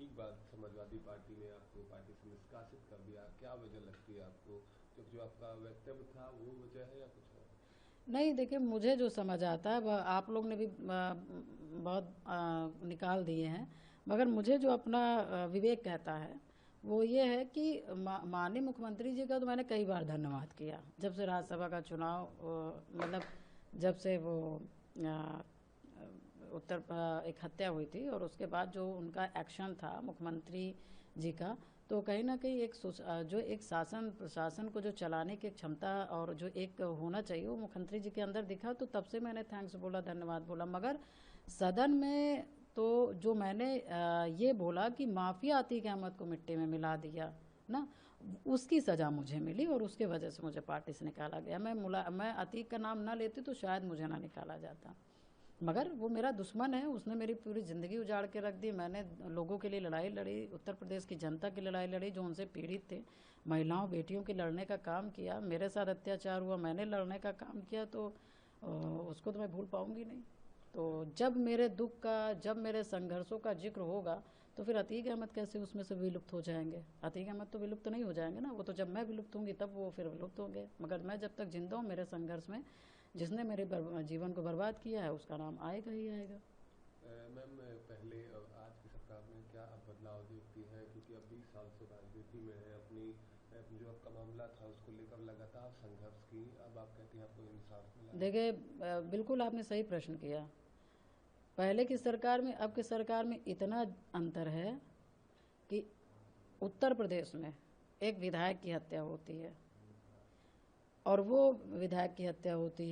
ही बाद समाजवादी पार्टी ने आपको पार्टी से निष्कासित कर दिया, क्या वजह लगती है आपको? जो आपका वक्तव्य था वो वजह है या कुछ और? नहीं, देखिए, मुझे जो समझ आता है वह आप लोग ने भी बहुत निकाल दिए हैं, मगर मुझे जो अपना विवेक कहता है वो ये है कि माननीय मुख्यमंत्री जी का तो मैंने कई बार धन्यवाद किया। जब से राज्यसभा का चुनाव मतलब जब से वो एक हत्या हुई थी और उसके बाद जो उनका एक्शन था मुख्यमंत्री जी का, तो कहीं ना कहीं जो एक शासन प्रशासन को जो चलाने की क्षमता और जो एक होना चाहिए वो मुख्यमंत्री जी के अंदर दिखा, तो तब से मैंने थैंक्स बोला, धन्यवाद बोला। मगर सदन में तो जो मैंने ये बोला कि माफिया अतीक अहमद को मिट्टी में मिला दिया ना, उसकी सज़ा मुझे मिली और उसके वजह से मुझे पार्टी से निकाला गया। मैं अतीक का नाम ना लेती तो शायद मुझे ना निकाला जाता, मगर वो मेरा दुश्मन है, उसने मेरी पूरी ज़िंदगी उजाड़ के रख दी। मैंने लोगों के लिए लड़ाई लड़ी, उत्तर प्रदेश की जनता की लड़ाई लड़ी जो उनसे पीड़ित थे, महिलाओं बेटियों की लड़ने का काम किया, मेरे साथ अत्याचार हुआ, मैंने लड़ने का काम किया, तो उसको तो मैं भूल पाऊंगी नहीं। तो जब मेरे दुख का, जब मेरे संघर्षों का जिक्र होगा तो फिर अतीक अहमद कैसे उसमें से विलुप्त हो जाएंगे? अतीक अहमद तो विलुप्त नहीं हो जाएंगे ना, वो तो जब मैं विलुप्त होंगी तब वो फिर विलुप्त होंगे। मगर मैं जब तक जिंदा हूँ मेरे संघर्ष में, जिसने मेरे जीवन को बर्बाद किया है उसका नाम आएगा ही आएगा। मैम, पहले और आज की सरकार में क्या आप बदलाव देखती हैं? क्योंकि अब 20 साल से राजनीति में है, अपनी जो आपका मामला था उसको लेकर लगातार संघर्ष की, अब आप कहती हैं आपको इंसाफ मिला है। देखिए, बिल्कुल आपने सही प्रश्न किया। पहले की सरकार में अब की सरकार में इतना अंतर है कि उत्तर प्रदेश में एक विधायक की हत्या होती है और वो विधायक की हत्या होती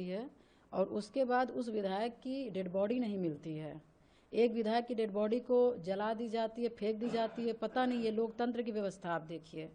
है और उसके बाद उस विधायक की डेड बॉडी नहीं मिलती है। एक विधायक की डेड बॉडी को जला दी जाती है, फेंक दी जाती है। पता नहीं, ये लोकतंत्र की व्यवस्था आप देखिए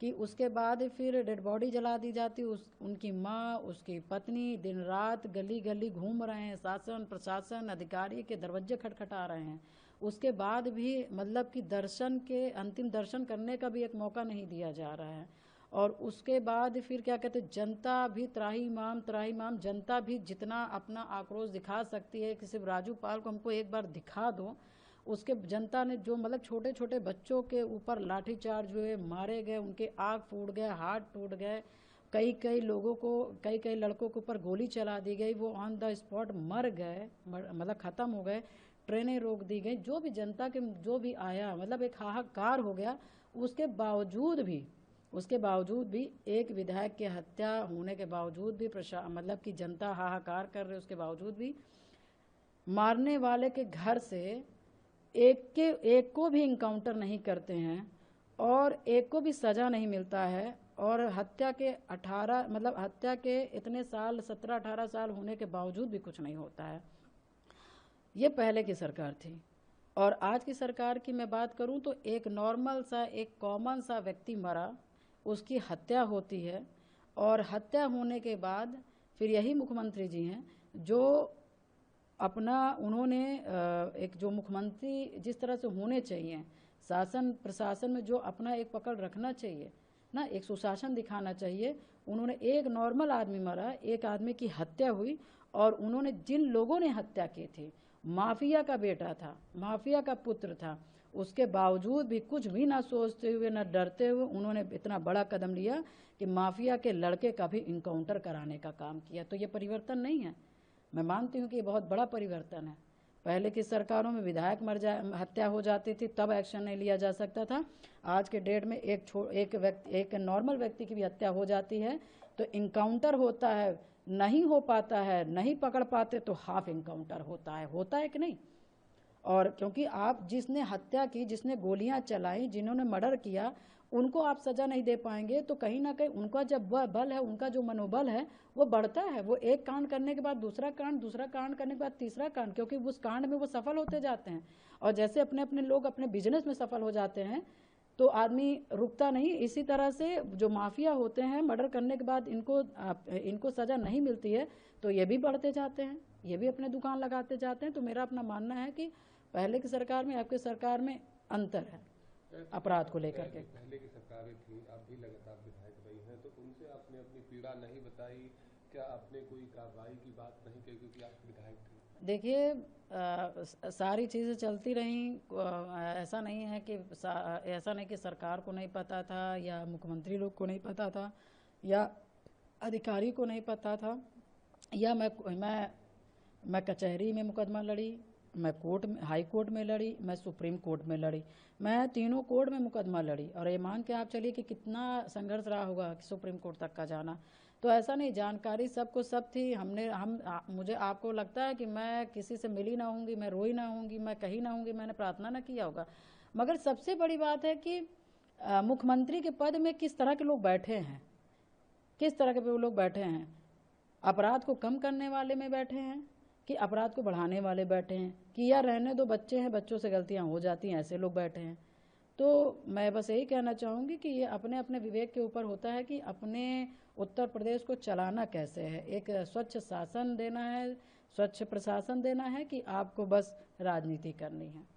कि उसके बाद फिर डेड बॉडी जला दी जाती है। उनकी माँ, उसकी पत्नी दिन रात गली गली घूम रहे हैं, शासन प्रशासन अधिकारी के दरवाजे खटखटा रहे हैं। उसके बाद भी मतलब कि दर्शन के, अंतिम दर्शन करने का भी एक मौका नहीं दिया जा रहा है। और उसके बाद फिर क्या कहते हैं, जनता भी त्राही माम जनता भी जितना अपना आक्रोश दिखा सकती है कि सिर्फ राजू पाल को हमको एक बार दिखा दो। उसके जनता ने जो मतलब छोटे छोटे बच्चों के ऊपर लाठीचार्ज हुए, मारे गए, उनके आँख फूट गए, हाथ टूट गए, कई कई लोगों को, कई कई लड़कों के ऊपर गोली चला दी गई, वो ऑन द स्पॉट मर गए, मतलब ख़त्म हो गए, ट्रेनें रोक दी गई। जो भी जनता के जो भी आया, मतलब एक हाहाकार हो गया। उसके बावजूद भी एक विधायक की हत्या होने के बावजूद भी मतलब कि जनता हाहाकार कर रही, उसके बावजूद भी मारने वाले के घर से एक को भी इनकाउंटर नहीं करते हैं और एक को भी सजा नहीं मिलता है। और हत्या के 18 मतलब हत्या के इतने साल, 17-18 साल होने के बावजूद भी कुछ नहीं होता है। ये पहले की सरकार थी। और आज की सरकार की मैं बात करूं तो एक नॉर्मल सा, एक कॉमन सा व्यक्ति मरा, उसकी हत्या होती है और हत्या होने के बाद फिर यही मुख्यमंत्री जी हैं जो अपना, उन्होंने एक जो मुख्यमंत्री जिस तरह से होने चाहिए, शासन प्रशासन में जो अपना एक पकड़ रखना चाहिए ना, एक सुशासन दिखाना चाहिए, उन्होंने, एक नॉर्मल आदमी मरा, एक आदमी की हत्या हुई और उन्होंने जिन लोगों ने हत्या की थी, माफिया का बेटा था, माफिया का पुत्र था, उसके बावजूद भी कुछ भी ना सोचते हुए ना डरते हुए उन्होंने इतना बड़ा कदम लिया कि माफिया के लड़के का भी इनकाउंटर कराने का काम किया। तो ये परिवर्तन नहीं है? मैं मानती हूँ कि ये बहुत बड़ा परिवर्तन है। पहले की सरकारों में विधायक हत्या हो जाती थी तब एक्शन नहीं लिया जा सकता था। आज के डेट में एक नॉर्मल व्यक्ति की भी हत्या हो जाती है तो इनकाउंटर होता है, नहीं हो पाता है, नहीं पकड़ पाते तो हाफ इनकाउंटर होता है कि नहीं? और क्योंकि आप जिसने हत्या की, जिसने गोलियां चलाई, जिन्होंने मर्डर किया, उनको आप सजा नहीं दे पाएंगे तो कहीं ना कहीं उनका जब वह बल है, उनका जो मनोबल है वो बढ़ता है। वो एक कांड करने के बाद दूसरा कांड, दूसरा कांड करने के बाद तीसरा कांड, क्योंकि उस कांड में वो सफल होते जाते हैं। और जैसे अपने अपने लोग अपने बिजनेस में सफल हो जाते हैं तो आदमी रुकता नहीं। इसी तरह से जो माफिया होते हैं, मर्डर करने के बाद इनको सजा नहीं मिलती है तो ये भी बढ़ते जाते हैं, ये भी अपने दुकान लगाते जाते हैं। तो मेरा अपना मानना है कि पहले की सरकार में आपकी सरकार में अंतर है अपराध को लेकर के। पहले की सरकारें थी, आप भी लगातार विधायक रही हैं, तो उनसे आपने अपनी पीड़ा नहीं बताई? क्या आपने कोई कार्रवाई की बात नहीं की क्योंकि आप विधायक थे? देखिए सारी चीज़ें चलती रहीं। ऐसा नहीं है कि ऐसा नहीं कि सरकार को नहीं पता था या मुख्यमंत्री लोग को नहीं पता था या अधिकारी को नहीं पता था, या मैं कचहरी में मुकदमा लड़ी, मैं कोर्ट में, हाई कोर्ट में लड़ी, मैं सुप्रीम कोर्ट में लड़ी, मैं तीनों कोर्ट में मुकदमा लड़ी। और ये मान के आप चलिए कि कितना संघर्ष रहा होगा कि सुप्रीम कोर्ट तक का जाना। तो ऐसा नहीं, जानकारी सबको सब थी। मुझे आपको लगता है कि मैं किसी से मिली ना होंगी, मैं रोई ना होंगी, मैं कहीं ना होंगी, मैंने प्रार्थना ना किया होगा। मगर सबसे बड़ी बात है कि मुख्यमंत्री के पद में किस तरह के लोग बैठे हैं, किस तरह के लोग बैठे हैं। अपराध को कम करने वाले में बैठे हैं कि अपराध को बढ़ाने वाले बैठे हैं, कि यार रहने दो, बच्चे हैं, बच्चों से गलतियां हो जाती हैं, ऐसे लोग बैठे हैं। तो मैं बस यही कहना चाहूँगी कि ये अपने अपने विवेक के ऊपर होता है कि अपने उत्तर प्रदेश को चलाना कैसे है। एक स्वच्छ शासन देना है, स्वच्छ प्रशासन देना है, कि आपको बस राजनीति करनी है।